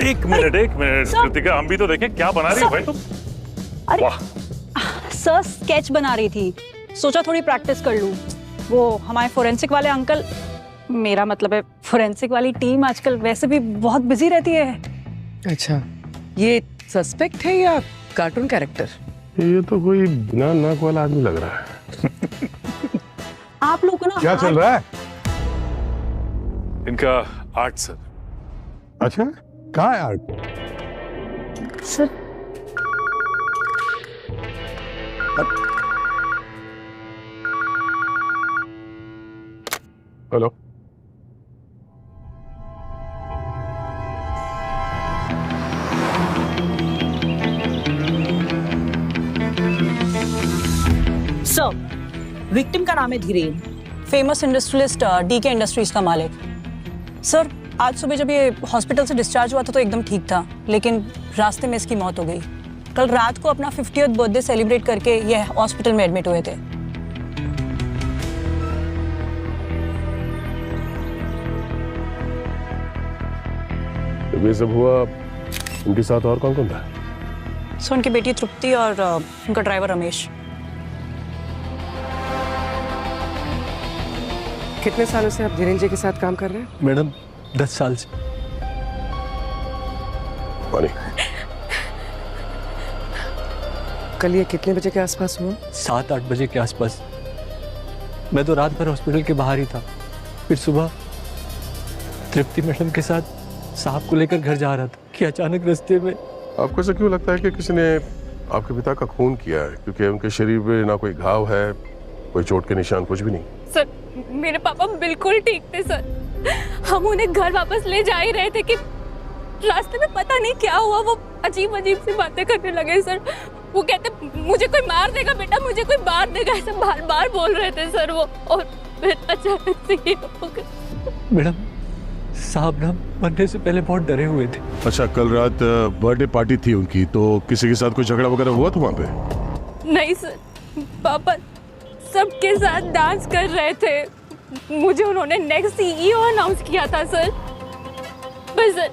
एक मिनट कृतिका, हम भी तो देखें क्या बना रही है भाई तुम। अरे वाह सर, स्केच बना रही थी, सोचा थोड़ी प्रैक्टिस कर लूं। वो हमारे फोरेंसिक वाले अंकल, मेरा मतलब है फोरेंसिक वाली टीम आजकल वैसे भी बहुत बिजी रहती है। अच्छा, ये सस्पेक्ट है या कार्टून कैरेक्टर? ये तो कोई बिना नाक वाला आदमी लग रहा है। आप लोग को ना क्या चल रहा है? इनका आर्ट सर। अच्छा, कहाँ है art? Sir hello, sir, victim का नाम है Dhiren, famous industrialist DK industries का मालिक। सर, आज सुबह जब ये हॉस्पिटल से डिस्चार्ज हुआ था तो एकदम ठीक था, लेकिन रास्ते में इसकी मौत हो गई। कल रात को अपना 50th बर्थडे सेलिब्रेट करके ये हॉस्पिटल में एडमिट हुए थे। जब ये सब हुआ उनके साथ और कौन कौन था? सर, उनकी बेटी तृप्ति और उनका ड्राइवर रमेश। कितने सालों से आप धीरेन जी के साथ काम कर रहे हैं? मैडम 10 साल से। पानी। कल ये कितने बजे के आसपास हुआ? 7-8 बजे के आसपास। मैं तो रात भर हॉस्पिटल के बाहर ही था, फिर सुबह तृप्ति मैडम के साथ साहब को लेकर घर जा रहा था कि अचानक रास्ते में। आपको ऐसा क्यों लगता है कि किसी ने आपके पिता का खून किया है? क्योंकि उनके शरीर में ना कोई घाव है, कोई चोट के निशान, कुछ भी नहीं। सर, मेरे पापा बिल्कुल ठीक थे सर। हम उन्हें घर वापस ले जा ही रहे थे कि रास्ते में पता नहीं क्या हुआ, वो अजीब अजीब सी बातें करने लगे सर। वो कहते मुझे कोई मार देगा बेटा, मुझे कोई मार देगा, ऐसे बार बार बोल रहे थे सर वो। और फिर अचानक से ये हो गया। मैडम, साहब ना मरने से पहले बहुत डरे हुए थे। अच्छा, कल रात बर्थडे पार्टी थी उनकी, तो किसी के साथ कोई झगड़ा वगैरह हुआ था वहाँ पे? नहीं सर, पापा सबके साथ डांस कर रहे थे। मुझे उन्होंने नेक्स्ट CEO अनाउंस किया था सर। बस सर,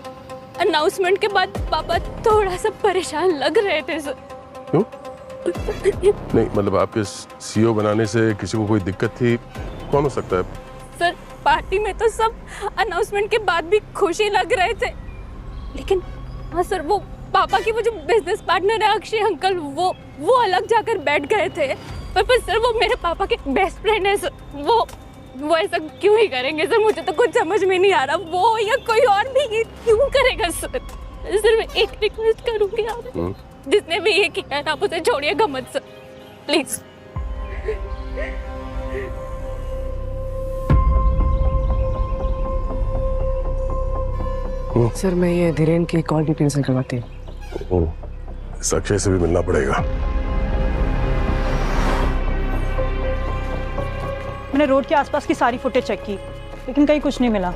अनाउंसमेंट के बाद पापा थोड़ा सा परेशान लग रहे थे सर। क्यों? नहीं मतलब आपके CEO बनाने से किसी को कोई दिक्कत थी? कौन हो सकता है? सर, पार्टी में तो सब अनाउंसमेंट के बाद भी खुशी लग रहे थे, लेकिन हाँ सर, वो पापा की वो जो बिजनेस पार्टनर है अक्षय अंकल, वो अलग जाकर बैठ गए थे। पर सर, वो मेरे पापा के बेस्ट फ्रेंड है सर। वो ऐसा क्यों ही करेंगे सर? मुझे तो कुछ समझ में नहीं आ रहा, वो या कोई और भी ये क्यों करेगा सर? सर, मैं एक रिक्वेस्ट करूंगी, आप जिसने भी ये किया है आप उसे छोड़िएगा मत सर, प्लीज। सर, मैं ये धीरेन की कॉल डिटेल्स निकलवाती हूँ। इस अक्षय से भी मिलना पड़ेगा। मैंने रोड के आसपास की सारी फुटेज चेक की, लेकिन कहीं कुछ नहीं मिला।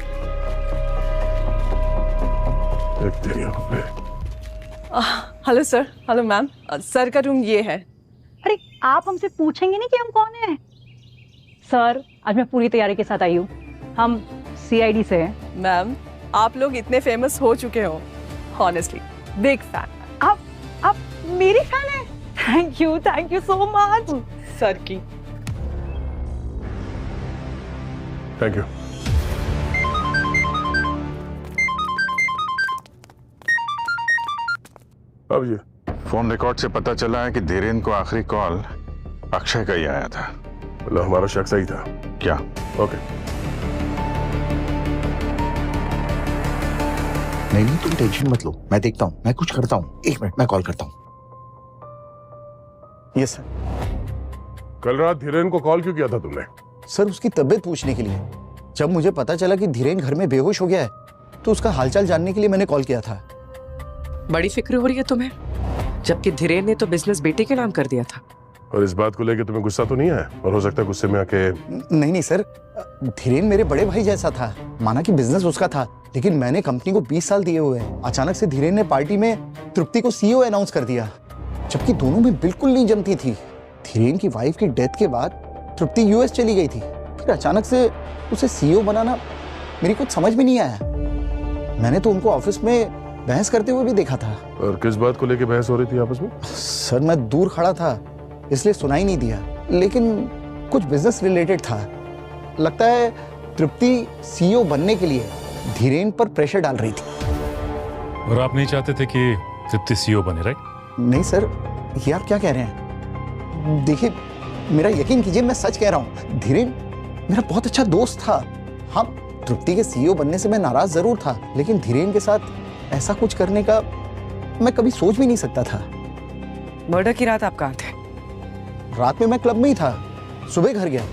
Hello sir. Hello ma'am. Sir का रूम ये है। अरे, आप हमसे पूछेंगे नहीं कि हम कौन हैं? सर, आज मैं पूरी तैयारी के साथ आई हूँ। हम CID से हैं। मैम, आप लोग इतने फेमस हो चुके हो, ऑनेस्टली बिग फैन। आप मेरी फैन हैं? Thank you so much. Sir की। Thank you. अब ये फोन रिकॉर्ड से पता चला है कि धीरेन को आखिरी कॉल अक्षय का ही आया था। मतलब हमारा शक सही था क्या? ओके। नहीं, तुम टेंशन मत लो, मैं देखता हूँ, मैं कुछ करता हूँ। 1 मिनट, मैं कॉल करता हूँ। Yes sir. कल रात धीरेन को कॉल क्यों किया था तुमने? सर, उसकी तबीयत पूछने के लिए। जब मुझे पता चला कि धीरेन घर में बेहोश हो गया है, तो उसका हालचाल जानने के लिए मैंने कॉल किया था। बड़ी फिक्र हो रही है तुम्हें, जबकि धीरेन ने तो बिजनेस बेटे के नाम कर दिया था। और इस बात को लेकर तुम्हें गुस्सा तो नहीं आया? और हो सकता है गुस्से में आके। नहीं सर, धीरेन मेरे बड़े भाई जैसा था। माना कि बिजनेस उसका था, लेकिन मैंने कंपनी को 20 साल दिए हुए हैं। अचानक से धीरेन ने पार्टी में तृप्ति को CEO अनाउंस कर दिया, जबकि दोनों में बिल्कुल नहीं जमती थी। धीरेन की वाइफ की डेथ के बाद तृप्ति US चली गई थी, फिर अचानक से उसे CEO बनाना मेरी कुछ समझ में नहीं आया। मैंने तो उनको ऑफिस में बहस करते हुए भी देखा था। और किस बात को लेके बहस हो रही थी आपस में? सर मैं दूर खड़ा था इसलिए सुनाई नहीं दिया, लेकिन कुछ बिजनेस रिलेटेड था। लगता है तृप्ति सीईओ बनने के लिए धीरेन पर प्रेशर डाल रही थी। और आप नहीं चाहते थे कि तृप्ति सीईओ बने, राइट? नहीं सर, ये आप क्या कह रहे हैं? देखिए मेरा यकीन कीजिए, मैं सच कह रहा हूँ। धीरेन मेरा बहुत अच्छा दोस्त था। हाँ, तृप्ति के सीईओ बनने से मैं नाराज जरूर था, लेकिन धीरेन के साथ ऐसा कुछ करने का मैं कभी सोच भी नहीं सकता था। मर्डर की रात आप कहाँ थे? रात में मैं क्लब में ही था, सुबह घर गया।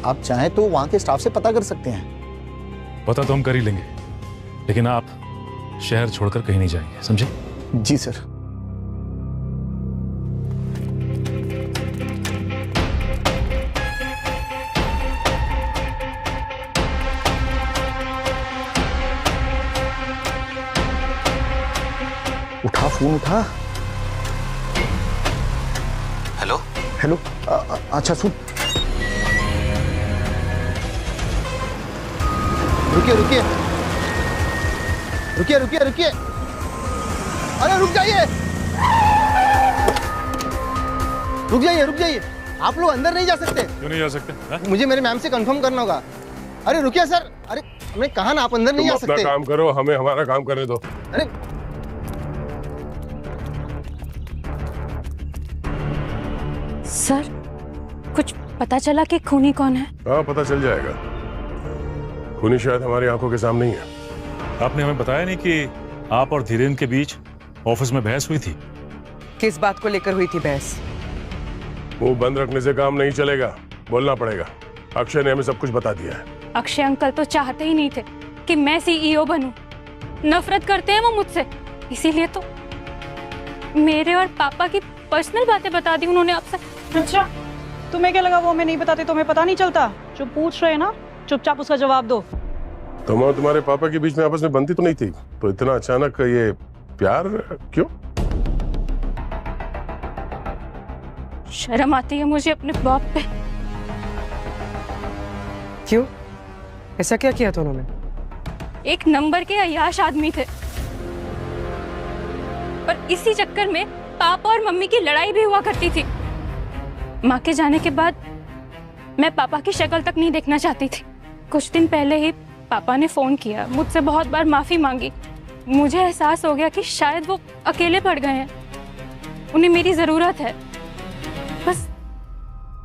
आप चाहें तो वहां के स्टाफ से पता कर सकते हैं। पता तो हम कर ही लेंगे, लेकिन आप शहर छोड़कर कहीं नहीं जाएंगे, समझे? जी सर। उठा, फोन उठा। हेलो हेलो, अच्छा सुन, रुकिए रुकिए रुकिए रुकिए रुकिए, अरे रुक जाइए, रुक जाइए रुक जाइए। आप लोग अंदर नहीं जा सकते। क्यों नहीं जा सकते? हा? मुझे मेरे मैम से कंफर्म करना होगा। अरे रुकिए सर, अरे हमने कहा ना आप अंदर नहीं जा तुम अपना सकते। काम करो, हमें हमारा काम करने दो। अरे सर, कुछ पता चला कि खूनी कौन है? हाँ, पता चल जाएगा। खूनी शायद हमारी आंखों के सामने ही है। आपने हमें बताया नहीं कि आप और धीरेन के बीच ऑफिस में बहस हुई थी। किस बात को लेकर हुई थी बहस? मुंह बंद रखने से काम नहीं चलेगा, बोलना पड़ेगा। अक्षय ने हमें सब कुछ बता दिया है। अक्षय अंकल तो चाहते ही नहीं थे कि मैं सीईओ बनूं। नफरत करते हैं वो मुझसे, इसीलिए तो मेरे और पापा की पर्सनल बातें बता दी उन्होंने आपसे। अच्छा, तुम्हें क्या लगा वो हमें नहीं बताते? तुम्हें पता नहीं चलता? जो पूछ रहे हैं ना, चुपचाप उसका जवाब दो। तुम और तुम्हारे पापा के बीच में आपस में बनती तो नहीं थी, तो इतना अचानक ये प्यार क्यों? शर्म आती है मुझे अपने बाप पे। क्यों? ऐसा क्या किया था उन्होंने? एक नंबर के अय्याश आदमी थे, पर इसी चक्कर में पापा और मम्मी की लड़ाई भी हुआ करती थी। माँ के जाने के बाद मैं पापा की शक्ल तक नहीं देखना चाहती थी। कुछ दिन पहले ही पापा ने फोन किया, मुझसे बहुत बार माफी मांगी। मुझे एहसास हो गया कि शायद वो अकेले पड़ गए हैं, उन्हें मेरी जरूरत है, बस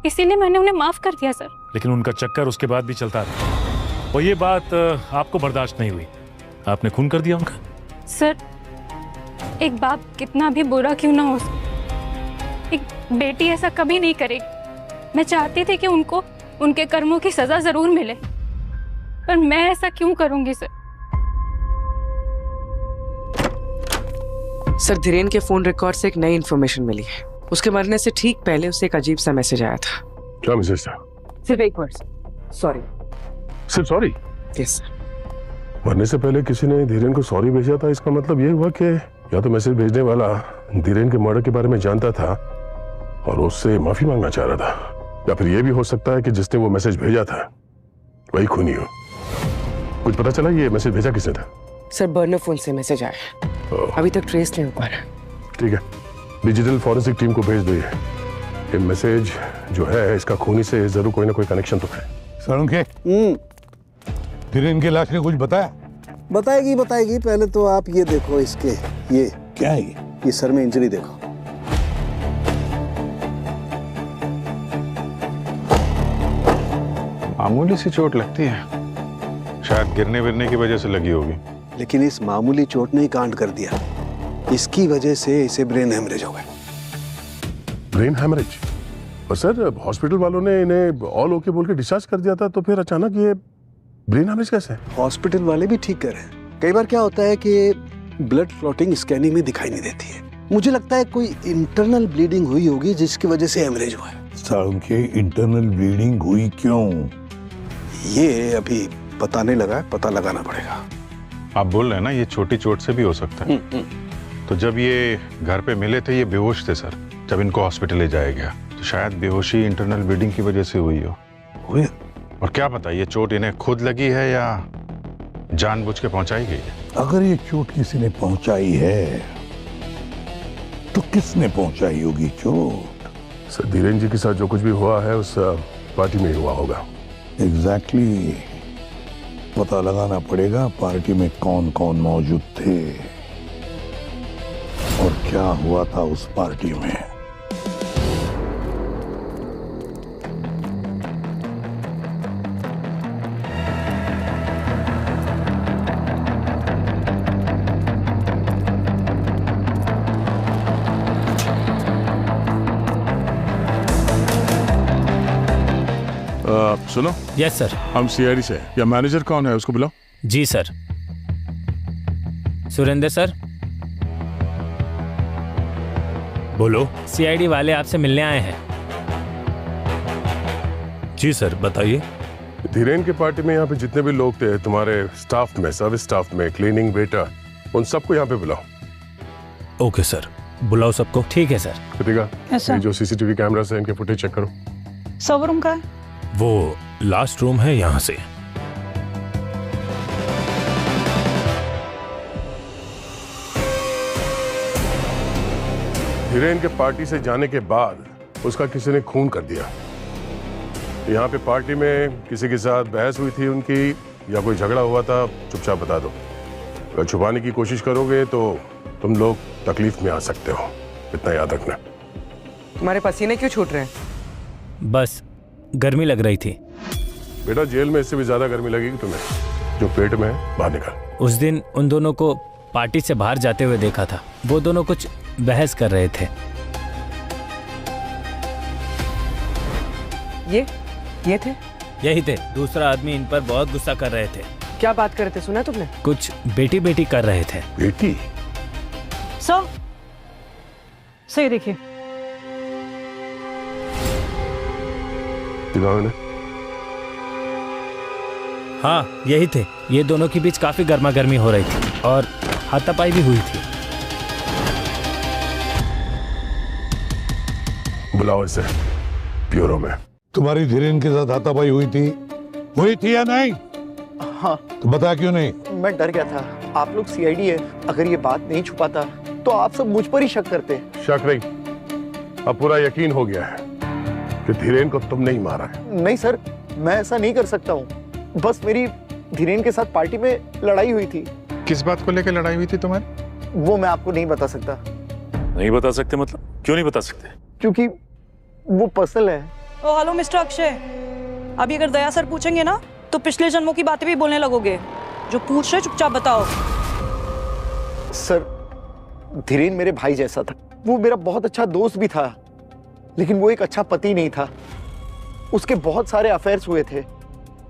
इसीलिए मैंने उन्हें माफ कर दिया सर। लेकिन उनका चक्कर उसके बाद भी चलता रहा और ये बात आपको बर्दाश्त नहीं हुई, आपने खून कर दिया उनका। सर, एक बाप कितना भी बुरा क्यों ना हो, एक बेटी ऐसा कभी नहीं करेगी। मैं चाहती थी कि उनको उनके कर्मों की सजा जरूर मिले, पर मैं ऐसा क्यों करूंगी सर? सर, धीरेन के फोन रिकॉर्ड से एक नई इन्फॉर्मेशन मिली है। उसके मरने से ठीक पहले उसे एक अजीब सा मैसेज आया था। क्या मैसेज था? सिर्फ एक वर्ड, सॉरी। सिर्फ सॉरी? Yes sir. मरने से पहले किसी ने धीरेन को सॉरी भेजा था। इसका मतलब ये हुआ कि या तो मैसेज भेजने वाला धीरेन के मर्डर के बारे में जानता था और उससे माफी मांगना चाह रहा था, या फिर ये भी हो सकता है कि जिसने वो मैसेज भेजा था वही खूनी हो। कुछ पता चला ये मैसेज भेजा किसने था? सर, बर्नर फोन से मैसेज आया, अभी तक ट्रेस नहीं हो पा रहा। ठीक है, डिजिटल फॉरेंसिक टीम को भेज दो। ये मैसेज जो है इसका खूनी से जरूर कोई ना कोई कनेक्शन तो है। सरुखे, धीरेन की लाश ने कुछ बताया? बताएगी बताएगी, पहले तो आप ये देखो, इसके ये क्या है ये सर में इंजरी देखो। मामूली सी चोट लगती है, शायद गिरने विरने की वजह से लगी होगी। लेकिन इस मामूली चोट ने ही कांड कर दिया। इसकी वजह से इसे ब्रेन हेमरेज हो गया। Brain haemorrhage? और सर, हॉस्पिटल वालों ने इन्हें ऑल ओके बोल के डिस्चार्ज कर दिया था, तो फिर अचानक ये ब्रेन हेमरेज कैसे? हॉस्पिटल वाले भी ठीक कर रहे हैं। कई बार क्या होता है कि ब्लड क्लॉटिंग स्कैनिंग में दिखाई नहीं देती है। मुझे लगता है कोई इंटरनल ब्लीडिंग हुई होगी जिसकी वजह से हेमरेज हुआ है। सरुखे, इंटरनल ब्लीडिंग हुई क्यों? ये अभी पता नहीं लगा है, पता लगाना पड़ेगा। आप बोल रहे हैं ना ये छोटी चोट से भी हो सकता है। तो जब ये घर पे मिले थे ये बेहोश थे सर, जब इनको हॉस्पिटल ले जाया गया, तो शायद बेहोशी इंटरनल ब्लीडिंग की वजह से हुई हो। और क्या पता ये चोट इन्हें खुद लगी है या जानबूझ के पहुंचाई गई है। अगर ये चोट किसी ने पहुंचाई है तो किसने पहुंचाई होगी चोट? सर धीरेन जी के साथ जो कुछ भी हुआ है उस पार्टी में ही हुआ होगा। एग्जैक्टली पता लगाना पड़ेगा पार्टी में कौन कौन मौजूद थे और क्या हुआ था उस पार्टी में। सुनो। Yes sir. हम सीआईडी से, या मैनेजर कौन है उसको बुलाओ। जी सर। सुरेंद्र सर। बोलो। सीआईडी वाले आपसे मिलने आए हैं। जी सर, बताइए। धीरेन की पार्टी में यहाँ पे जितने भी लोग थे तुम्हारे स्टाफ में, सर्विस स्टाफ में, क्लीनिंग वेटर, उन सबको यहाँ पे बुलाओ। ओके सर, बुलाओ सबको। ठीक है सर। Kritika, Yes, sir. ये जो सीसीटीवी कैमरा है इनके फुटेज चेक करो। सर्वर रूम का है? वो लास्ट रूम है यहाँ से। धीरेन के पार्टी से जाने के बाद उसका किसी ने खून कर दिया। यहाँ पे पार्टी में किसी के साथ बहस हुई थी उनकी, या कोई झगड़ा हुआ था, चुपचाप बता दो। अगर छुपाने की कोशिश करोगे तो तुम लोग तकलीफ में आ सकते हो, इतना याद रखना। तुम्हारे पसीने क्यों छूट रहे हैं? बस गर्मी लग रही थी। बेटा जेल में इससे भी ज्यादा गर्मी लगेगी तुम्हें। जो पेट में है बाहर निकाल। उस दिन उन दोनों को पार्टी से बाहर जाते हुए देखा था। वो दोनों कुछ बहस कर रहे थे। ये थे? यही थे। दूसरा आदमी इन पर बहुत गुस्सा कर रहे थे। क्या बात कर रहे थे, सुना तुमने? कुछ बेटी बेटी कर रहे थे। बेटी? सर सही देखिए। हाँ यही थे। ये दोनों के बीच काफी गर्मा गर्मी हो रही थी और हाथापाई भी हुई थी। बुलाओ इसे ब्यूरो में। तुम्हारी धीरेन के साथ हाथापाई हुई थी या नहीं? हाँ। तो बता क्यों नहीं? मैं डर गया था, आप लोग सीआईडी है, अगर ये बात नहीं छुपाता तो आप सब मुझ पर ही शक करते। शक नहीं, अब पूरा यकीन हो गया है कि धीरेन को तुमने ही मारा है। नहीं सर, मैं ऐसा नहीं कर सकता हूँ। बस मेरी धीरेन के साथ पार्टी में लड़ाई हुई थी। किस बात को लेकर लड़ाई हुई थी तुम्हारी? वो मैं आपको नहीं बता सकता। नहीं बता सकते मतलब? क्यों नहीं बता सकते? क्योंकि वो पर्सनल है। ओ हेलो मिस्टर अक्षय, अभी अगर दया सर पूछेंगे ना तो पिछले जन्मों की बातें भी बोलने लगोगे। जो पूछ रहे चुपचाप बताओ। सर धीरेन मेरे भाई जैसा था, वो मेरा बहुत अच्छा दोस्त भी था, लेकिन वो एक अच्छा पति नहीं था। उसके बहुत सारे अफेयर्स हुए थे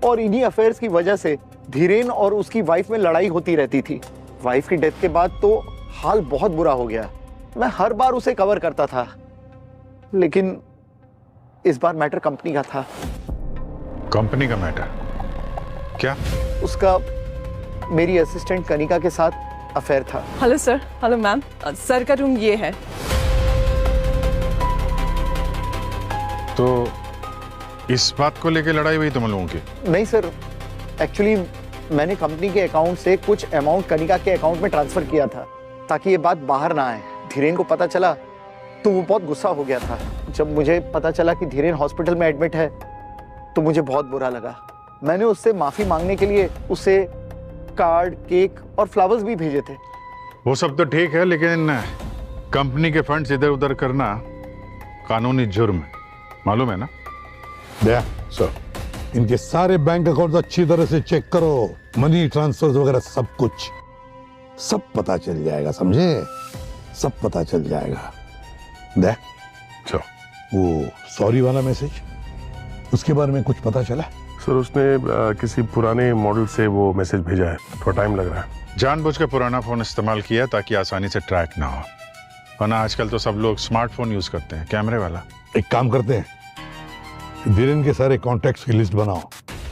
और इन्हीं अफेयर्स की वजह से धीरेन और उसकी वाइफ में लड़ाई होती रहती थी। वाइफ की डेथ के बाद तो हाल बहुत बुरा हो गया। मैं हर बार उसे कवर करता था, लेकिन इस बार मैटर कंपनी का था। कंपनी का मैटर? क्या? उसका मेरी असिस्टेंट कनिका के साथ अफेयर था। Hello sir. Hello ma'am. Sir का रूम ये है। तो इस बात को लेकर लड़ाई हुई तुम लोगों की? नहीं सर, एक्चुअली मैंने कंपनी के अकाउंट से कुछ अमाउंट कनिका के अकाउंट में ट्रांसफर किया था ताकि ये बात बाहर ना आए। धीरेन को पता चला तो वो बहुत गुस्सा हो गया था। जब मुझे पता चला कि धीरेन हॉस्पिटल में एडमिट है तो मुझे बहुत बुरा लगा। मैंने उससे माफी मांगने के लिए उसे कार्ड, केक और फ्लावर्स भी भेजे थे। वो सब तो ठीक है, लेकिन कंपनी के फंड्स इधर उधर करना कानूनी जुर्म है, मालूम है ना? सर, इनके सारे बैंक अकाउंट अच्छी तरह से चेक करो, मनी ट्रांसफर वगैरह सब कुछ, सब पता चल जाएगा, समझे? सब पता चल जाएगा। देख वो सॉरी वाला मैसेज, उसके बारे में कुछ पता चला? सर उसने किसी पुराने मॉडल से वो मैसेज भेजा है, थोड़ा टाइम लग रहा है। जानबूझ के पुराना फोन इस्तेमाल किया ताकि आसानी से ट्रैक ना हो, वरना आजकल तो सब लोग स्मार्टफोन यूज करते हैं, कैमरे वाला। एक काम करते हैं, धीरेन के सारे कॉन्टैक्ट्स की लिस्ट बनाओ,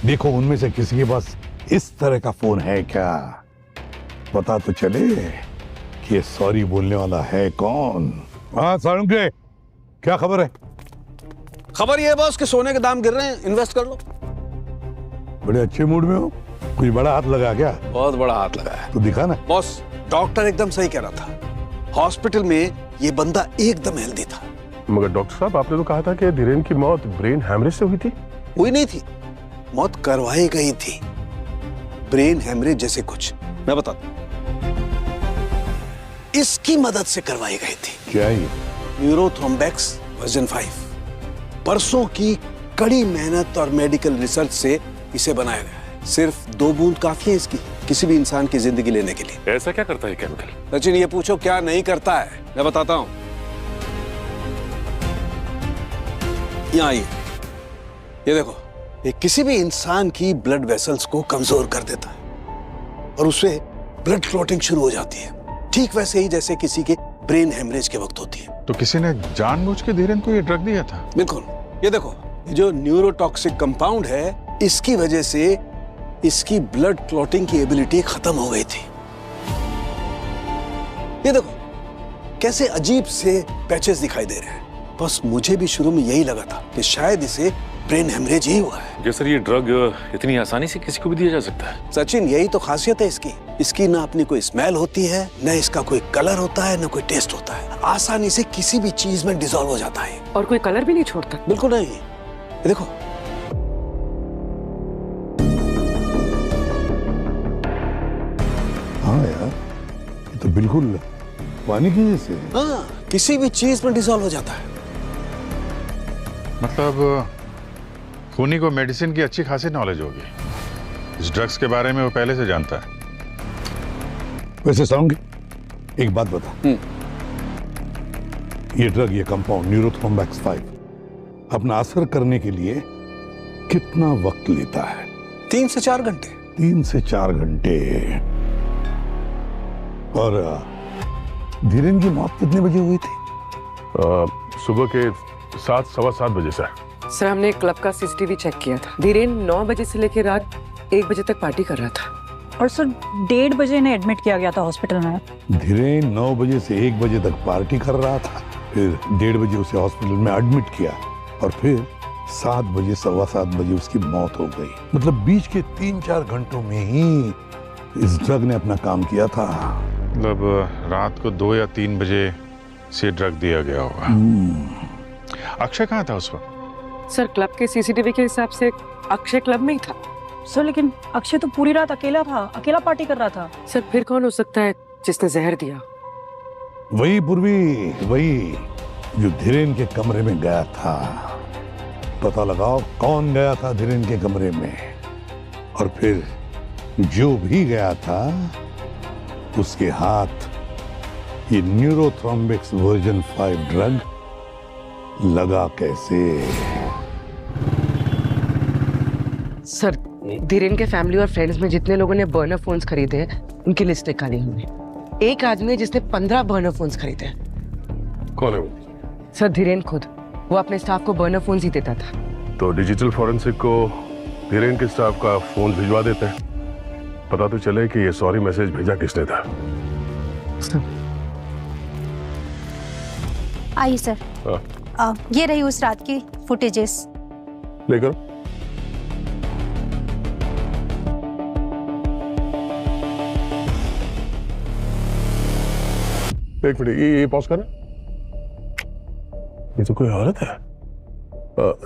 देखो उनमें से किसी के पास इस तरह का फोन है क्या, पता तो चले कि ये सॉरी बोलने वाला है कौन। हाँ सारंगे, क्या खबर है? खबर ये है बॉस कि सोने के दाम गिर रहे हैं, इन्वेस्ट कर लो। बड़े अच्छे मूड में हो। कुछ बड़ा हाथ लगा क्या? बहुत बड़ा हाथ लगा है। तो दिखा ना। बॉस, डॉक्टर एकदम सही कह रहा था। हॉस्पिटल में ये बंदा एकदम हेल्दी था। मगर डॉक्टर साहब, आपने तो कहा था कि धीरेन की मौत ब्रेन हैमरेज से हुई थी। हुई नहीं थी, मौत करवाई गई थी। ब्रेन हेमरेज जैसे कुछ, मैं बताता हूं। इसकी मदद से करवाई गई थी। क्या ये? न्यूरोथ्रोम्बेक्स वर्जन 5। परसों की कड़ी मेहनत और मेडिकल रिसर्च से इसे बनाया गया है। सिर्फ 2 बूंद काफी है इसकी किसी भी इंसान की जिंदगी लेने के लिए। ऐसा क्या करता है केमिकल? सचिन, ये पूछो क्या नहीं करता है, मैं बताता हूं। यहाँ आइए, ये देखो, ये किसी भी इंसान की ब्लड वेसल्स को कमजोर कर देता है और उससे ब्लड क्लॉटिंग शुरू हो जाती है, ठीक वैसे ही जैसे किसी के ब्रेन हेमरेज के वक्त होती है। तो किसी ने जानबूझ के धीरेन को ये ड्रग दिया था? बिल्कुल। ये देखो, ये जो न्यूरोटॉक्सिक कंपाउंड है, इसकी वजह से इसकी ब्लड क्लॉटिंग की एबिलिटी खत्म हो गई थी। ये देखो कैसे अजीब से पैचेस दिखाई दे रहे हैं। बस मुझे भी शुरू में यही लगा था कि शायद इसे ब्रेन हेमरेज ही हुआ है। जी सर, ये ड्रग इतनी आसानी से किसी को भी दिया जा सकता है? सचिन, यही तो खासियत है इसकी। इसकी ना अपनी कोई स्मेल होती है, न इसका कोई कलर होता है, न कोई टेस्ट होता है। आसानी से किसी भी चीज में डिसॉल्व हो जाता है और कोई कलर भी नहीं छोड़ता। बिल्कुल नहीं। ये देखो, हाँ यार, ये तो बिल्कुल पानी की जैसे। हाँ, किसी भी चीज में डिसॉल्व हो जाता है। मतलब खूनी को मेडिसिन की अच्छी खासी नॉलेज होगी। इस ड्रग्स के बारे में वो पहले से जानता है। वैसे साउंड, एक बात बता, ये ड्रग, ये कंपाउंड न्यूरोथ्रोम्बेक्स 5 अपना असर करने के लिए कितना वक्त लेता है? 3 से 4 घंटे। 3 से 4 घंटे। और धीरेन की मौत कितने बजे हुई थी? सुबह के 7, सवा 7 बजे सर। सर, हमने क्लब का सीसीटीवी चेक किया था। धीरेन 9 बजे से लेकर रात 1 बजे तक पार्टी कर रहा था। और सर 1:30 बजे इन्हें एडमिट किया गया था हॉस्पिटल में। धीरेन 9 बजे से 1 बजे तक पार्टी कर रहा था, फिर 1:30 बजे उसे हॉस्पिटल में एडमिट किया और फिर 7 बजे, सवा 7 बजे उसकी मौत हो गई। मतलब बीच के 3-4 घंटों में ही इस ड्रग ने अपना काम किया था। मतलब रात को 2 या 3 बजे से ड्रग दिया गया होगा। अक्षय कहाँ था उस वक्त? सर, क्लब के सीसीटीवी के हिसाब से अक्षय क्लब में ही था। सर लेकिन अक्षय तो पूरी रात अकेला था, अकेला पार्टी कर रहा था। सर, फिर कौन हो सकता है जिसने जहर दिया? वही पूर्वी, वही जो धीरेन के कमरे में गया था। पता लगाओ कौन गया था धीरेन के कमरे में, और फिर जो भी गया था उसके हाथ ये न्यूरोथ्रोम्बिक्स वर्जन 5 ड्रग लगा कैसे? सर, धीरेन के फैमिली और फ्रेंड्स में जितने लोगों ने बर्नर फोन्स खरीदे हैं, उनकी लिस्ट निकाली हमने। एक आदमी है जिसने 15 बर्नर फोन्स खरीदे हैं। कौन है वो? सर, धीरेन खुद। वो अपने स्टाफ को बर्नर फोन्स ही देता था। तो डिजिटल फॉरेंसिक को धीरेन के स्टाफ का फोन भिजवा देते हैं, पता तो चले कि ये सॉरी मैसेज भेजा किसने था। आइए सर। ये रही उस रात की फुटेजेस। लेकर एक मिनट, ये पॉज करें। ये तो कोई औरत है।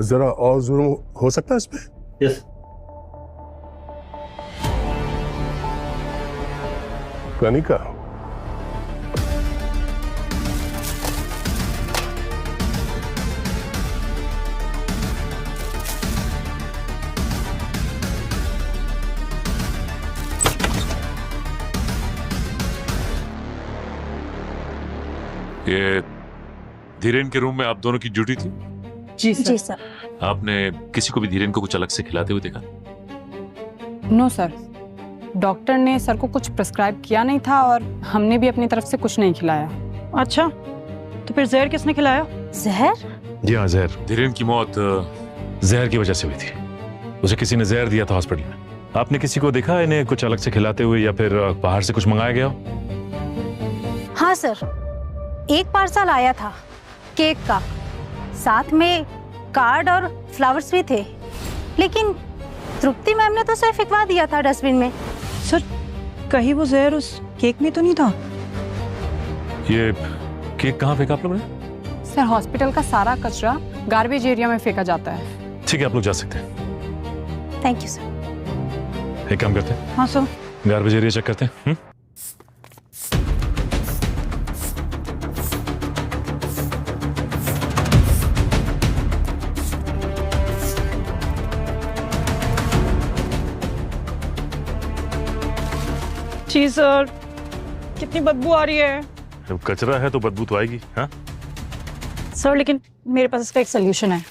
जरा और जूम हो सकता है इस पे? यस। कनिका, ये धीरेन के रूम में आप दोनों की ड्यूटी थी? जी सर। जी सर। आपने किसी को भी धीरेन को कुछ अलग से खिलाते हुए देखा? नो सर, डॉक्टर ने सर को कुछ प्रिस्क्राइब किया नहीं था और हमने भी अपनी तरफ से कुछ नहीं खिलाया। अच्छा, तो फिर जहर किसने खिलाया? जहर? जी हाँ, जहर। धीरेन की मौत जहर की वजह से हुई थी। उसे किसी ने जहर दिया था हॉस्पिटल में। आपने किसी को देखा इन्हें कुछ अलग से खिलाते हुए या फिर बाहर से कुछ मंगाया गया हो? हाँ सर, एक पार्सल आया था केक का, साथ में कार्ड और फ्लावर्स भी थे, लेकिन तृप्ति मैम ने तो सिर्फ फेंकवा दिया था डस्टबिन में। सर कहीं वो जहर उस केक में तो नहीं था? ये केक कहाँ फेंका आप लोगों ने? सर हॉस्पिटल का सारा कचरा गार्बेज एरिया में फेंका जाता है। ठीक है, आप लोग जा सकते हैं। Thank you sir. एक काम करते हैं, हाँ सर। गार्बेज एरिया चेक करते हैं। जी सर, कितनी बदबू आ रही है। जब कचरा है तो बदबू तो आएगी। हाँ सर लेकिन मेरे पास इसका एक सोल्यूशन है।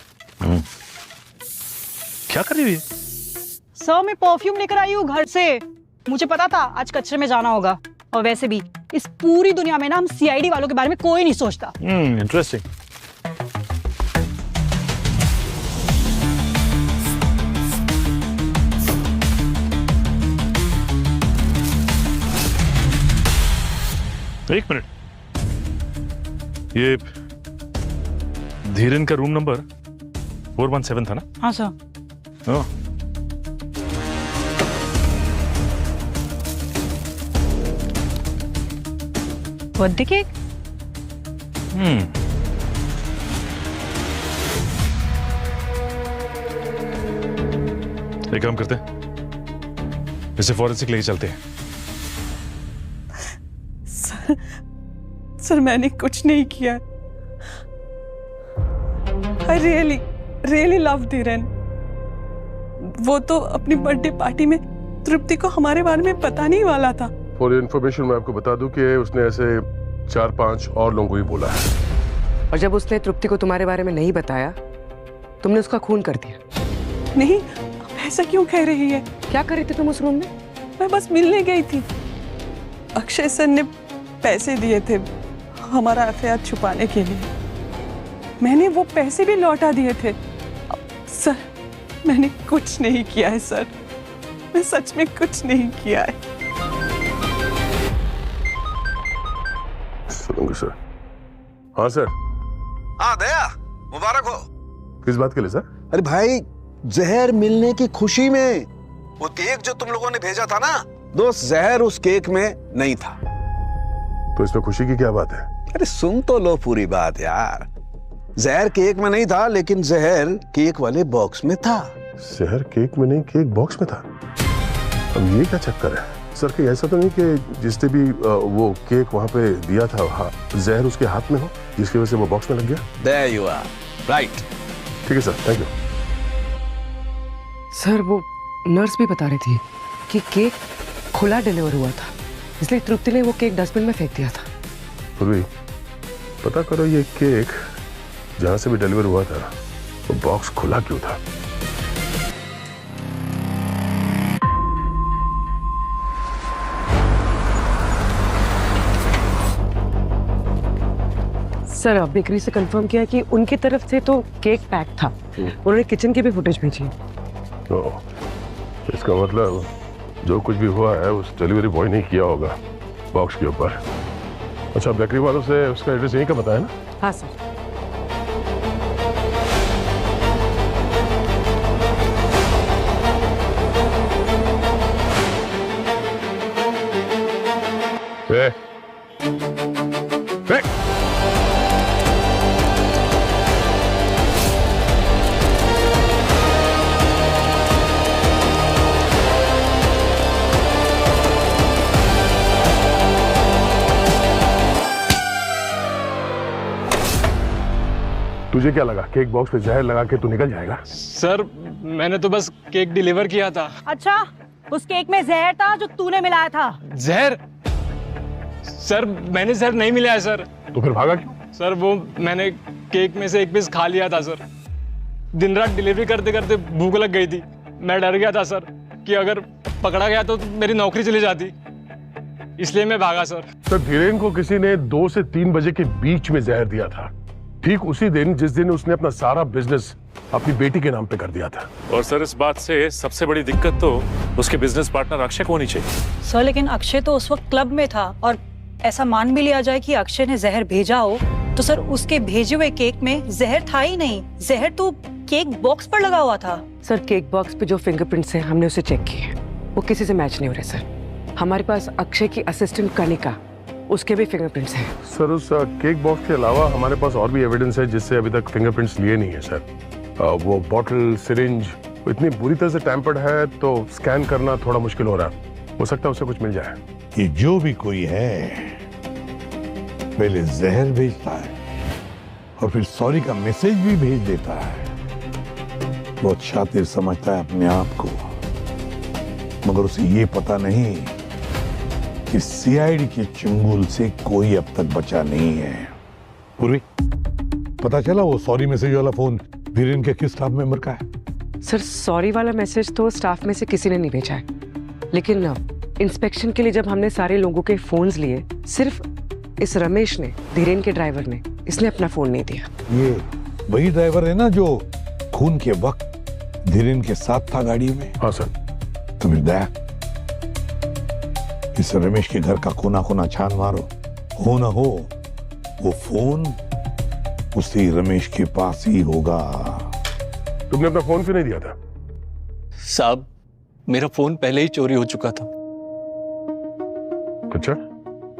क्या कर रही है? सर मैं परफ्यूम लेकर आई हूँ घर से। मुझे पता था आज कचरे में जाना होगा, और वैसे भी इस पूरी दुनिया में ना हम सीआईडी वालों के बारे में कोई नहीं सोचता। इंटरेस्टिंग। एक मिनट, ये धीरेन का रूम नंबर 417 था ना? हाँ सर। ओह, बर्थडे केक? एक काम करते हैं, इसे फॉरेंसिक लेके चलते हैं। सर मैंने कुछ नहीं किया। I really love Dhiren. वो तो अपनी बर्थडे पार्टी में तृप्ति को हमारे बारे में बताने ही वाला था। फॉर इन्फॉर्मेशन मैं आपको बता दूं कि उसने ऐसे 4-5 और लोगों को ही बोला है। और जब उसने तृप्ति को तुम्हारे बारे में नहीं बताया, तुमने उसका खून कर दिया। नहीं, ऐसा क्यों कह रही है? क्या कर रही थी तुम उस रूम में? मैं बस मिलने गई थी। अक्षय सर ने पैसे दिए थे हमारा अफेयर छुपाने के लिए। मैंने वो पैसे भी लौटा दिए थे। सर मैंने कुछ नहीं किया है सर, मैं सच में कुछ नहीं किया है। सुनूंगा सर। हाँ सर। हाँ दया, मुबारक हो। किस बात के लिए सर? अरे भाई, जहर मिलने की खुशी में वो केक जो तुम लोगों ने भेजा था ना दोस्त, जहर उस केक में नहीं था। तो इसमें खुशी की क्या बात है? अरे सुन तो लो पूरी बात यार। जहर केक में नहीं था, लेकिन जहर केक वाले बॉक्स में था। जहर केक में नहीं, केक बॉक्स में था? अब ये क्या चक्कर है सर? कि ऐसा तो नहीं कि जिसने भी वो केक वहां पे दिया था, जहर उसके हाथ में हो जिसकी वजह से वो बॉक्स में लग गया? There you are. Right. ठीक है सर, थैंक यू। सर वो नर्स भी बता रही थी कि केक खुला डिलीवर हुआ था, इसलिए तृप्ति ने वो केक डस्टबिन में फेंक दिया था। पूर्वी, पता करो ये केक जहां से भी डिलीवर हुआ था वो बॉक्स खुला क्यों था? सर बेकरी से कंफर्म किया कि उनकी तरफ से तो केक पैक था। उन्होंने किचन की भी फुटेज भेजी। इसका मतलब जो कुछ भी हुआ है उस डिलीवरी बॉय ने किया होगा बॉक्स के ऊपर। अच्छा, बेकरी वालों से उसका एड्रेस यहीं का बताया ना? हाँ सर। तुझे क्या लगा केक बॉक्स पे जहर लगा के तू निकल जाएगा? सर मैंने तो बस केक डिलीवर किया था। अच्छा, उस केक में जहर था जो तूने मिलाया था? जहर? सर मैंने जहर नहीं मिलाया सर। तो फिर भागा क्यों? सर वो मैंने केक में से एक पीस खा लिया था सर। दिन रात डिलीवरी करते करते भूख लग गई थी। मैं डर गया था सर कि अगर पकड़ा गया तो मेरी नौकरी चली जाती, इसलिए मैं भागा सर। सर धीरेन को किसी ने 2 से 3 बजे के बीच में जहर दिया था, ठीक उसी दिन जिस दिन उसने अपना सारा बिजनेस अपनी बेटी के नाम पे कर दिया था। और सर इस बात से सबसे बड़ी दिक्कत तो उसके बिजनेस पार्टनर अक्षय को होनी चाहिए। सर लेकिन अक्षय तो उस वक्त क्लब में था, और ऐसा मान भी लिया जाए कि अक्षय ने जहर भेजा हो तो सर उसके भेजे हुए केक में जहर था ही नहीं। जहर तो केक बॉक्स पर लगा हुआ था। सर केक बॉक्स पे जो फिंगरप्रिंट्स हैं हमने उसे चेक किए, वो किसी से मैच नहीं हो रहे सर। हमारे पास अक्षय की असिस्टेंट कनिका, उसके भी फिंगरप्रिंट्स हैं। सर उस केक बॉक्स के अलावा हमारे पास और भी एविडेंस है जिससे अभी तक फिंगरप्रिंट्स लिए नहीं है सर। वो बॉटल, सिरिंज इतनी बुरी तरह से टैम्पर्ड है तो स्कैन करना थोड़ा मुश्किल हो रहा है। हो सकता है उससे कुछ मिल जाए। कि जो भी कोई है पहले जहर भेजता है और फिर सॉरी का मैसेज भी भेज देता है। बहुत शातिर समझता है अपने आप को, मगर उसे ये पता नहीं कि सीआईडी के चंगुल से कोई अब तक बचा नहीं है। पूर्वी, पता चला वो सॉरी मैसेज वाला फोन धीरेन के किस स्टाफ मेंबर का है? सर सॉरी वाला मैसेज तो स्टाफ में से किसी ने नहीं भेजा है, लेकिन इंस्पेक्शन के लिए जब हमने सारे लोगों के फोन्स लिए, सिर्फ इस रमेश ने, धीरेन के ड्राइवर ने, इसने अपना फोन नहीं दिया। ये वही ड्राइवर है ना जो खून के वक्त धीरेन के साथ था गाड़ी में? हाँ सर। तो फिर दया, इस रमेश के घर का कोना कोना छान मारो, हो ना हो वो फोन उसी रमेश के पास ही होगा। तुमने अपना फोन क्यों नहीं दिया था? साहब मेरा फोन पहले ही चोरी हो चुका था। अच्छा,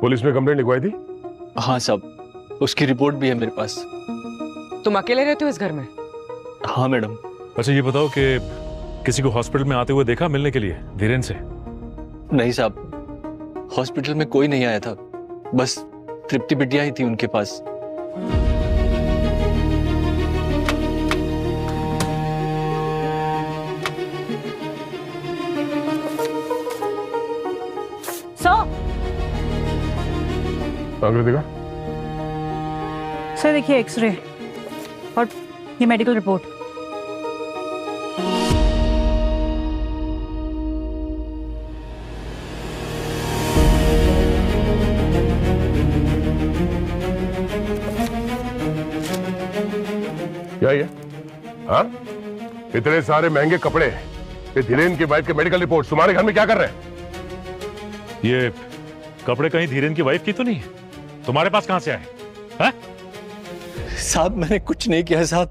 पुलिस में कंप्लेंट लिखवाई थी? हाँ साहब, उसकी रिपोर्ट भी है मेरे पास। तुम अकेले रहते हो इस घर में? हाँ मैडम। अच्छा ये बताओ कि किसी को हॉस्पिटल में आते हुए देखा मिलने के लिए धीरेन से? नहीं साहब, हॉस्पिटल में कोई नहीं आया था, बस तृप्ति बिटिया ही थी उनके पास। सर देखिए एक्सरे और ये मेडिकल रिपोर्ट। क्या ये? हाँ? इतने सारे महंगे कपड़े, ये धीरेन की वाइफ के मेडिकल रिपोर्ट तुम्हारे घर में क्या कर रहे हैं? ये कपड़े कहीं धीरेन की वाइफ की तो नहीं है? तुम्हारे पास कहां से आए? हैं? साहब मैंने कुछ नहीं किया साहब,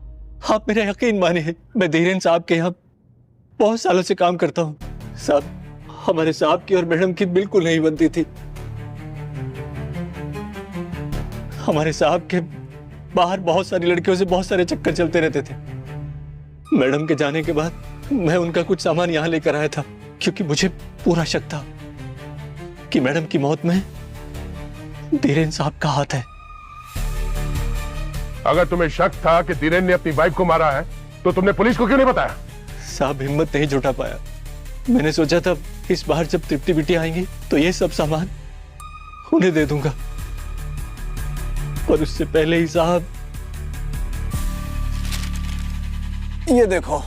आप मेरा यकीन मानिए, मैं धीरेन साहब के यहाँ बहुत सालों से काम करता हूँ साहब। हमारे साहब की और मैडम की बिल्कुल नहीं बनती थी। हमारे साहब के बाहर बहुत सारी लड़कियों से बहुत सारे चक्कर चलते रहते थे। मैडम के जाने के बाद मैं उनका कुछ सामान यहाँ लेकर आया था, क्योंकि मुझे पूरा शक था कि मैडम की मौत में धीरेन साहब का हाथ है। अगर तुम्हें शक था कि धीरेन ने अपनी वाइफ को मारा है तो तुमने पुलिस को क्यों नहीं बताया? साहब हिम्मत नहीं जुटा पाया। मैंने सोचा था इस बार जब तृप्ति बिटिया आएंगी तो ये सब सामान उन्हें दे दूंगा, पर उससे पहले ही साहब ये देखो।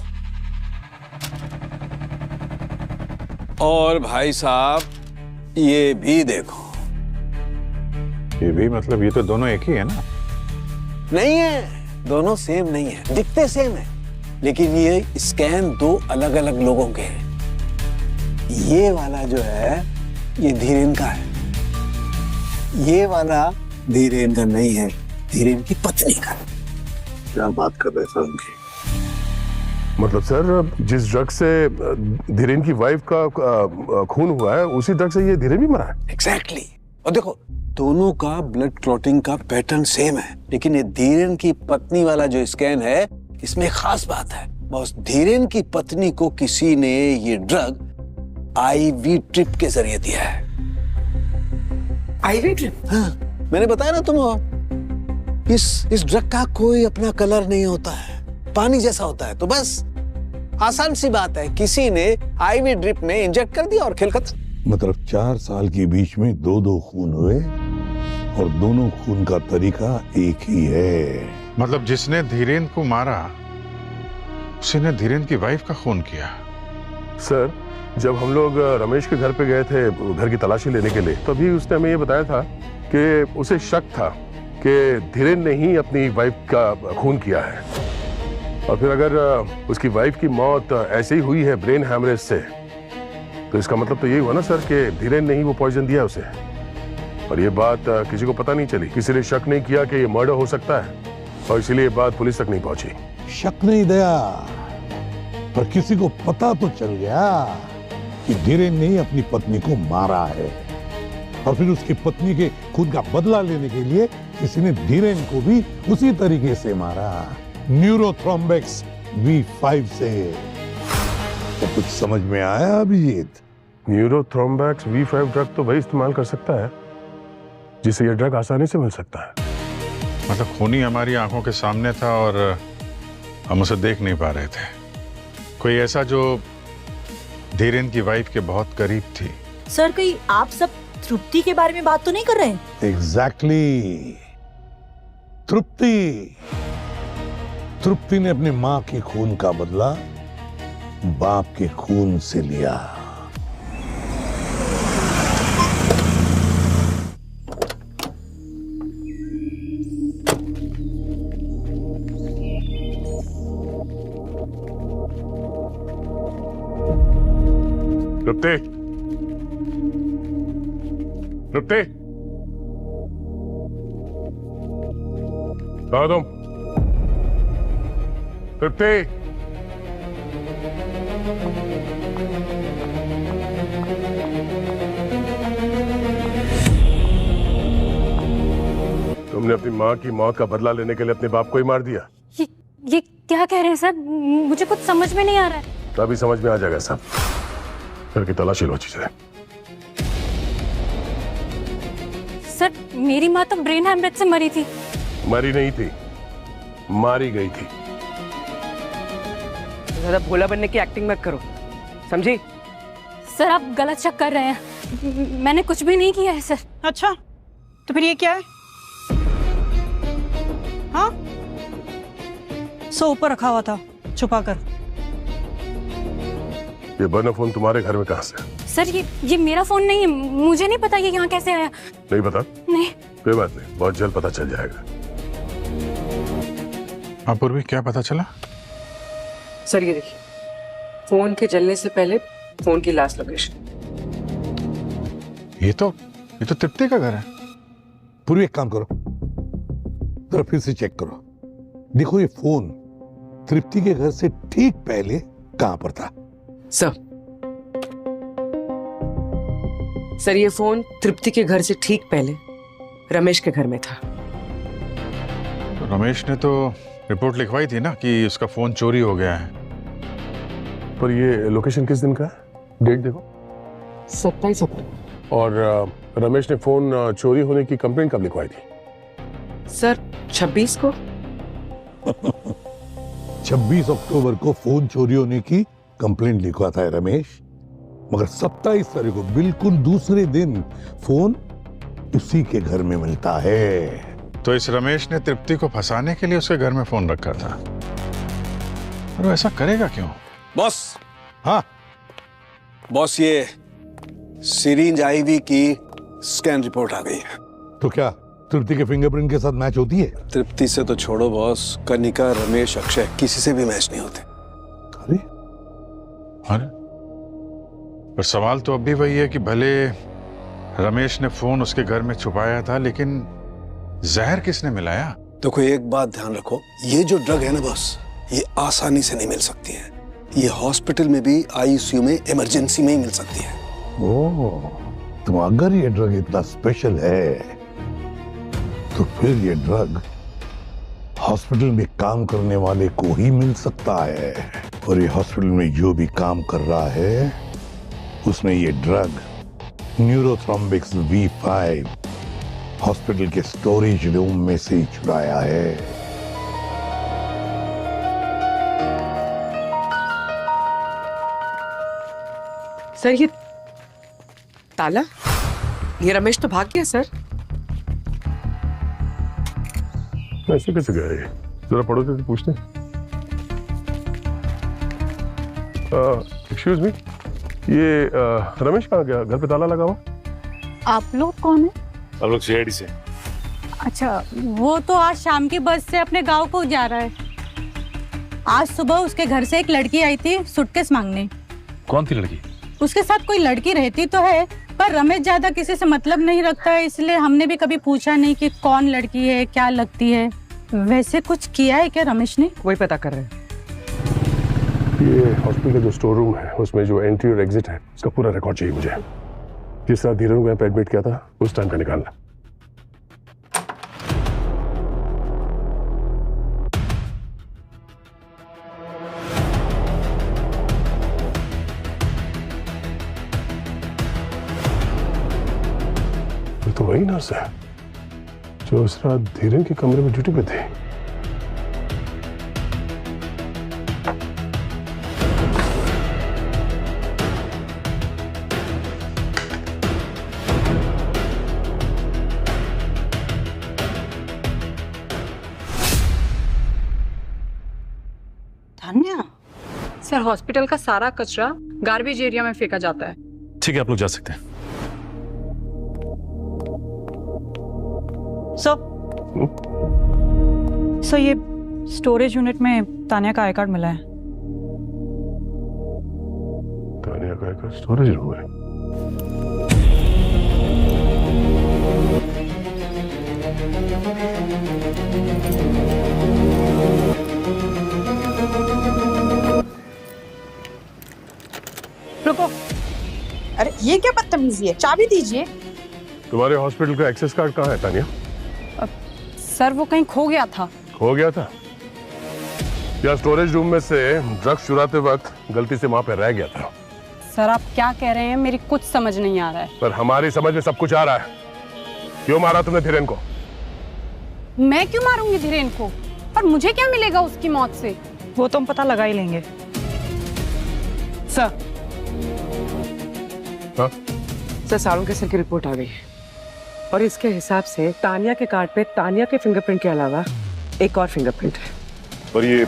और भाई साहब ये भी देखो। ये भी मतलब ये तो दोनों एक ही है ना? नहीं है, दोनों सेम नहीं है, दिखते सेम है, लेकिन ये स्कैन दो अलग अलग लोगों के हैं। ये वाला जो है ये धीरेन का है, ये वाला धीरेन का नहीं है, धीरेन की पत्नी का। क्या बात कर रहे सर उनकी? मतलब सर जिस ड्रग से धीरेन की वाइफ का खून हुआ है उसी ड्रग से ये धीरेन भी मरा है? एग्जैक्टली। और देखो दोनों का ब्लड क्लॉटिंग का पैटर्न सेम है, लेकिन ये धीरेन की पत्नी वाला जो स्कैन है इसमें खास बात है, बॉस धीरेन की पत्नी को किसी ने ये ड्रग आईवी ड्रिप के जरिए दिया है। IV drip? हाँ, मैंने बताया ना तुम, इस ड्रग का कोई अपना कलर नहीं होता है, पानी जैसा होता है। तो बस आसान सी बात है, किसी ने आईवी ड्रिप में इंजेक्ट कर दिया और खेल खत्म। मतलब 4 साल के बीच में 2 खून हुए और दोनों खून का तरीका एक ही है। मतलब जिसने धीरेन को मारा उसी ने धीरेन की वाइफ का खून किया? सर जब हम लोग रमेश के घर पे गए थे घर की तलाशी लेने के लिए, तभी उसने हमें ये बताया था कि उसे शक था कि धीरेन ने ही अपनी वाइफ का खून किया है। और फिर अगर उसकी वाइफ की मौत ऐसे ही हुई है ब्रेन हैमरेज से, तो इसका मतलब तो यही हुआ ना सर कि धीरेन ने ही वो पॉइजन दिया उसे। और ये बात किसी को पता नहीं चली, किसी ने शक नहीं किया कि ये मर्डर हो सकता है, और इसीलिए बात पुलिस तक नहीं पहुंची। शक नहीं दया, पर किसी को पता तो चल गया कि धीरेन ने ही अपनी पत्नी को मारा है, और फिर उसकी पत्नी के खून का बदला लेने के लिए किसी ने धीरेन को भी उसी तरीके से मारा, न्यूरोथ्रोम्बेक्स V5 से। तो कुछ समझ में आया अभिजीत? न्यूरोथ्रोम्बेक्स V5 ड्रग तो वही इस्तेमाल कर सकता है जिसे यह ड्रग आसानी से मिल सकता है। मतलब खूनी हमारी आंखों के सामने था और हम उसे देख नहीं पा रहे थे। कोई ऐसा जो धीरेन की वाइफ के बहुत करीब थी। सर कहीं आप सब तृप्ति के बारे में बात तो नहीं कर रहे? एग्जैक्टली। तृप्ति ने अपनी मां के खून का बदला बाप के खून से लिया। तृप्ति, तृप्ति, कहाँ तुम? तृप्ति, तुमने अपनी माँ की मौत का बदला लेने के लिए अपने बाप को ही मार दिया। ये क्या कह रहे हैं सर? मुझे कुछ समझ में नहीं आ रहा है। तभी समझ में आ जाएगा सब। घर की तलाशी लो चीजें। सर मेरी माँ तो ब्रेन हेमरेज से मरी थी। मरी नहीं थी, मारी गई थी। ज्यादा भोला बनने की एक्टिंग मत करो, समझी? सर आप गलत शक कर रहे हैं, मैंने कुछ भी नहीं किया है सर। अच्छा तो फिर ये क्या है? हाँ सो ऊपर रखा हुआ था छुपा कर। ये बर्नर फोन तुम्हारे घर में कहाँ से? सर ये मेरा फोन नहीं है, मुझे नहीं पता ये यहाँ कैसे आया। नहीं पता? नहीं। कोई बात नहीं, बहुत जल्द पता चल जाएगा। अपूर्वी क्या पता चला? सर ये देखिए, फोन के जलने से पहले फोन की लास्ट लोकेशन। ये तो तृप्ति का घर है। पूरी एक काम करो, जरा फिर से चेक करो। देखो ये फोन तृप्ति के घर से ठीक पहले कहां पर था? सर ये फोन तृप्ति के घर से ठीक पहले रमेश के घर में था। तो रमेश ने तो रिपोर्ट लिखवाई थी ना कि उसका फोन चोरी हो गया है। पर ये लोकेशन किस दिन का है? डेट देखो। 27 अक्टूबर। और रमेश ने फोन चोरी होने की कंप्लेंट कब लिखवाई थी? सर 26 को। 26 अक्टूबर को फोन चोरी होने की कंप्लेंट लिखवा था रमेश, मगर 27 तारीख को बिल्कुल दूसरे दिन फोन उसी के घर में मिलता है। तो इस रमेश ने तृप्ति को फंसाने के लिए उसके घर में फोन रखा था। और वो ऐसा करेगा क्यों? बॉस। हाँ बॉस, ये सिरिंज आईवी की स्कैन रिपोर्ट आ गई है। तो क्या तृप्ति के फिंगरप्रिंट के साथ मैच होती है? तृप्ति से तो छोड़ो बॉस, कनिका, रमेश, अक्षय किसी से भी मैच नहीं होते। अरे पर सवाल तो अब भी वही है कि भले रमेश ने फोन उसके घर में छुपाया था, लेकिन जहर किसने मिलाया? देखो एक बात ध्यान रखो, ये जो ड्रग है ना बॉस, ये आसानी से नहीं मिल सकती है। ये हॉस्पिटल में भी आईसीयू में इमरजेंसी में ही मिल सकती है। ओह, तो अगर ये ड्रग इतना स्पेशल है तो फिर ये ड्रग हॉस्पिटल में काम करने वाले को ही मिल सकता है। और ये हॉस्पिटल में जो भी काम कर रहा है उसने ये ड्रग न्यूरोथ्रोम्बिक्स V5 हॉस्पिटल के स्टोरेज रूम में से ही चुराया है। सर ये ताला, ये रमेश तो भाग गया सर। ऐसे कैसे गया ये? जरा पड़ोसी से पूछते हैं। एक्सक्यूज मी, ये रमेश कहाँ गया? घर पे ताला लगा हुआ। आप लोग कौन है? हम लोग सीआईडी से। अच्छा, वो तो आज शाम की बस से अपने गांव को जा रहा है। आज सुबह उसके घर से एक लड़की आई थी सूटकेस मांगने। कौन थी लड़की? उसके साथ कोई लड़की रहती तो है, पर रमेश ज्यादा किसी से मतलब नहीं रखता है, इसलिए हमने भी कभी पूछा नहीं कि कौन लड़की है, क्या लगती है। वैसे कुछ किया है क्या रमेश ने? वही पता कर रहे हैं। ये हॉस्पिटल का जो स्टोर रूम है उसमें जो एंट्री और एग्जिट है उसका पूरा रिकॉर्ड चाहिए मुझे। जिस तरह धीरेन को यहाँ पे एडमिट किया था उस टाइम का निकालना। तो वही नर्स है जो उस रात धीरेन के कमरे में ड्यूटी पे थी। तान्या, सर हॉस्पिटल का सारा कचरा गार्बेज एरिया में फेंका जाता है। ठीक है, आप लोग जा सकते हैं। सर ये स्टोरेज यूनिट में तान्या का आई कार्ड मिला है। तान्या का आई कार्ड स्टोरेज रूम में? रुको, अरे ये क्या बदतमीजी है, चाबी दीजिए। तुम्हारे हॉस्पिटल का एक्सेस कार्ड कहाँ है तान्या? सर वो कहीं खो गया था। खो गया था या स्टोरेज रूम में से ड्रग्स चुराते वक्त गलती से वहां पे रह गया था? सर आप क्या कह रहे हैं, मेरी कुछ समझ नहीं आ रहा है। पर हमारी समझ में सब कुछ आ रहा है। क्यों मारा तुमने धीरेन को? मैं क्यों मारूंगी धीरेन को, और मुझे क्या मिलेगा उसकी मौत से? वो तो हम पता लगा ही लेंगे। सर हाँ? सर सारों के सर की रिपोर्ट आ गई है और इसके हिसाब से तान्या के कार्ड पे तान्या के फिंगरप्रिंट के अलावा एक और फिंगरप्रिंट है। और ये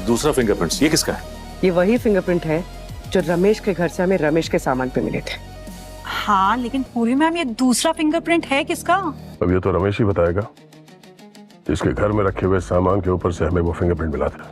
दूसरा फिंगरप्रिंट ये किसका है? ये वही फिंगरप्रिंट है जो रमेश के घर से हमें रमेश के सामान पे मिले थे। हाँ लेकिन पूरी मैम ये दूसरा फिंगरप्रिंट है किसका? अब ये तो रमेश ही बताएगा जिसके घर में रखे हुए सामान के ऊपर से हमें वो फिंगरप्रिंट मिला था।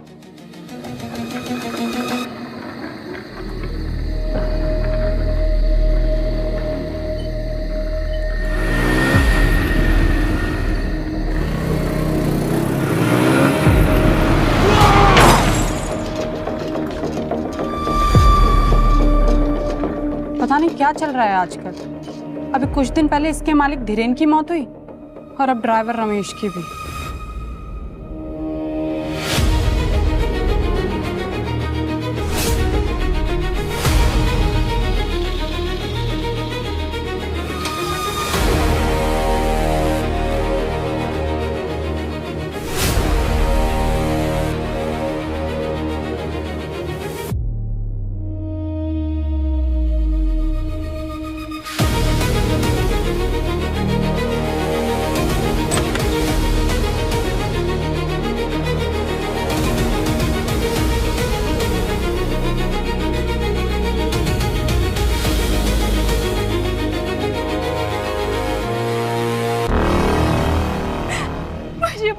पता नहीं क्या चल रहा है आजकल। अभी कुछ दिन पहले इसके मालिक धीरेन की मौत हुई और अब ड्राइवर रमेश की भी।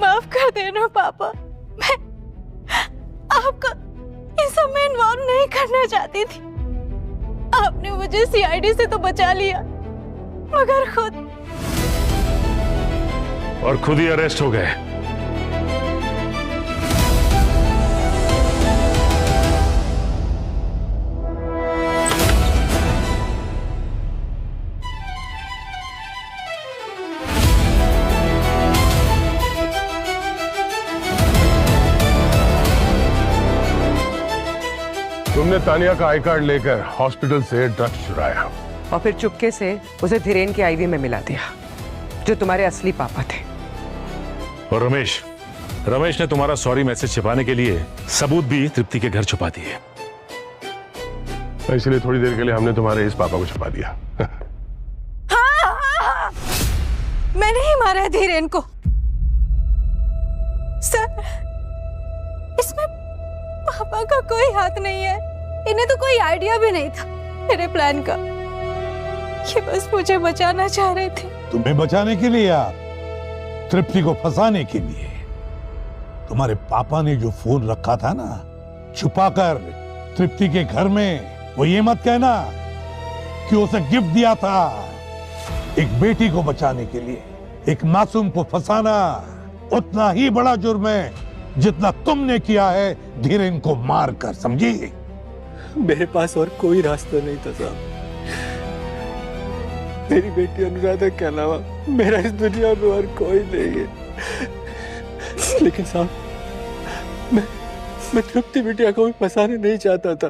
माफ कर देना पापा, मैं आपका इस सब में इन्वॉल्व नहीं करना चाहती थी। आपने मुझे सीआईडी से तो बचा लिया मगर खुद ही अरेस्ट हो गए। तुमने तानिया का आई कार्ड लेकर हॉस्पिटल से ड्रग्स चुराया और फिर चुपके से उसे धीरेन के आईवी में मिला दिया जो तुम्हारे असली पापा थे। और रमेश ने तुम्हारा सॉरी मैसेज छिपाने के लिए सबूत भी तृप्ति के घर छुपा दिए। इसलिए थोड़ी देर के लिए हमने तुम्हारे इस पापा को छुपा दिया। हाँ। मैंने ही मारा है धीरेन को। सर इसमें पापा का कोई हाथ नहीं है। इन्हें तो कोई आइडिया भी नहीं था मेरे प्लान का। ये बस मुझे बचाना चाह रहे थे। तुम्हें बचाने के लिए यार, तृप्ति को फंसाने के लिए। तुम्हारे पापा ने जो फोन रखा था ना छुपाकर तृप्ति के घर में, वो ये मत कहना कि उसे गिफ्ट दिया था। एक बेटी को बचाने के लिए एक मासूम को फंसाना उतना ही बड़ा जुर्म है जितना तुमने किया है धीरेन को मारकर, समझी? मेरे पास और कोई रास्ता नहीं था साहब। मेरी बेटी अनुराधा के अलावा मेरा इस दुनिया में और कोई नहीं है। लेकिन साहब मैं तृप्ति बिटिया को भी फंसाने नहीं चाहता था।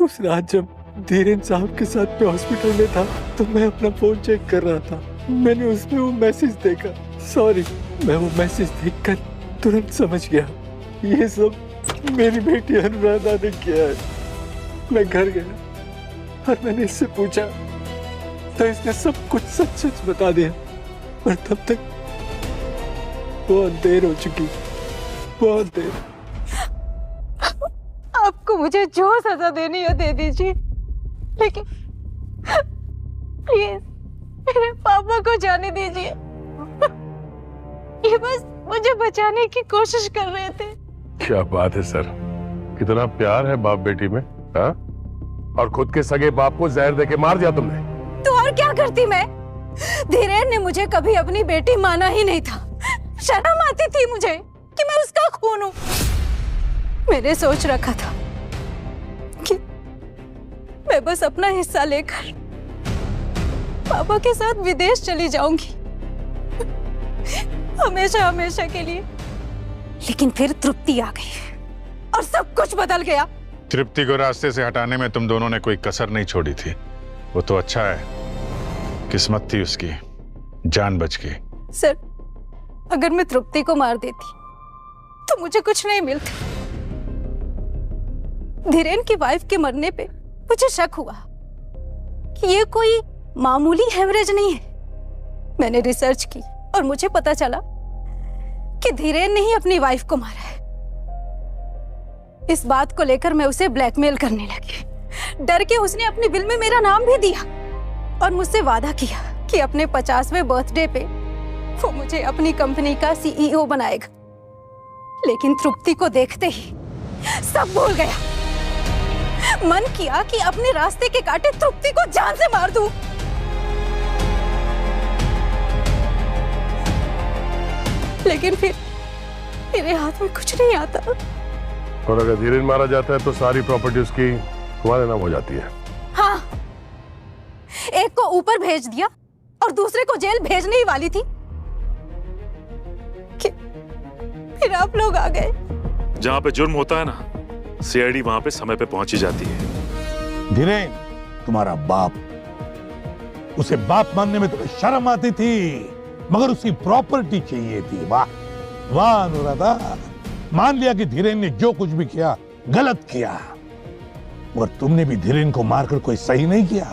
उस रात जब धीरेन साहब के साथ मैं हॉस्पिटल में था तो मैं अपना फोन चेक कर रहा था। मैंने उसमें वो मैसेज देखा। सॉरी, मैं वो मैसेज देखकर तुरंत समझ गया ये सब मेरी बेटी अनुराधा ने किया है। मैं घर गया और मैंने इससे पूछा तो इसने सब कुछ सच सच बता दिया। और तब तक बहुत देर हो चुकी, बहुत देर। आपको मुझे जो सजा देनी हो दे दीजिए, लेकिन प्लीज मेरे पापा को जाने दीजिए। ये बस मुझे बचाने की कोशिश कर रहे थे। क्या बात है सर, कितना प्यार है बाप बेटी में, हाँ? और खुद के सगे बाप को जहर देके मार दिया तुमने। तो और क्या करती मैं? धीरेन ने मुझे कभी अपनी बेटी माना ही नहीं था। शर्म आती थी मुझे कि मैं उसका खून हूं। मैंने सोच रखा था कि मैं बस अपना हिस्सा लेकर पापा के साथ विदेश चली जाऊंगी, हमेशा हमेशा के लिए। लेकिन फिर तृप्ति आ गई और सब कुछ बदल गया। तृप्ति को रास्ते से हटाने में तुम दोनों ने कोई कसर नहीं छोड़ी थी। वो तो अच्छा है, किस्मत थी उसकी, जान बच गई। सर, अगर मैं तृप्ति को मार देती तो मुझे कुछ नहीं मिलता। धीरेन की वाइफ के मरने पे मुझे शक हुआ कि ये कोई मामूली हेमरेज नहीं है। मैंने रिसर्च की और मुझे पता चला कि धीरेन ने ही अपनी वाइफ को मारा है। इस बात को लेकर मैं उसे ब्लैकमेल करने लगी। डर के उसने अपने बिल में मेरा नाम भी दिया और मुझसे वादा किया कि अपने 50वें बर्थडे पे वो मुझे अपनी कंपनी का सीईओ बनाएगा। लेकिन तृप्ति को देखते ही सब भूल गया। मन किया कि अपने रास्ते के कांटे तृप्ति को जान से मार दूं। लेकिन फिर मेरे हाथ में कुछ नहीं आता। और अगर धीरेन मारा जाता है तो सारी प्रॉपर्टी उसकी तुम्हारे नाम हो जाती है। हाँ, एक को ऊपर भेज दिया और दूसरे को जेल भेजने ही वाली थी कि फिर आप लोग आ गए। जहां पे जुर्म होता है ना, सीआईडी वहां पे समय पे पहुंच ही जाती है। धीरेन तुम्हारा बाप, उसे बाप मानने में तुम्हें शर्म आती थी, मगर उसकी प्रॉपर्टी चाहिए थी। वाह वाह अनुराधा, मान लिया कि धीरेन ने जो कुछ भी किया गलत किया, मगर तुमने भी धीरेन को मारकर कोई सही नहीं किया।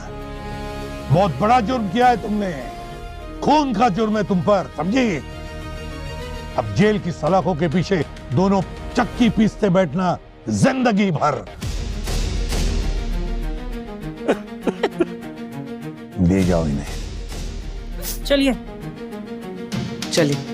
बहुत बड़ा जुर्म किया है तुमने, खून का जुर्म है तुम पर, समझी? अब जेल की सलाखों के पीछे दोनों चक्की पीसते बैठना जिंदगी भर। ले जाओ इन्हें। चलिए चलिए।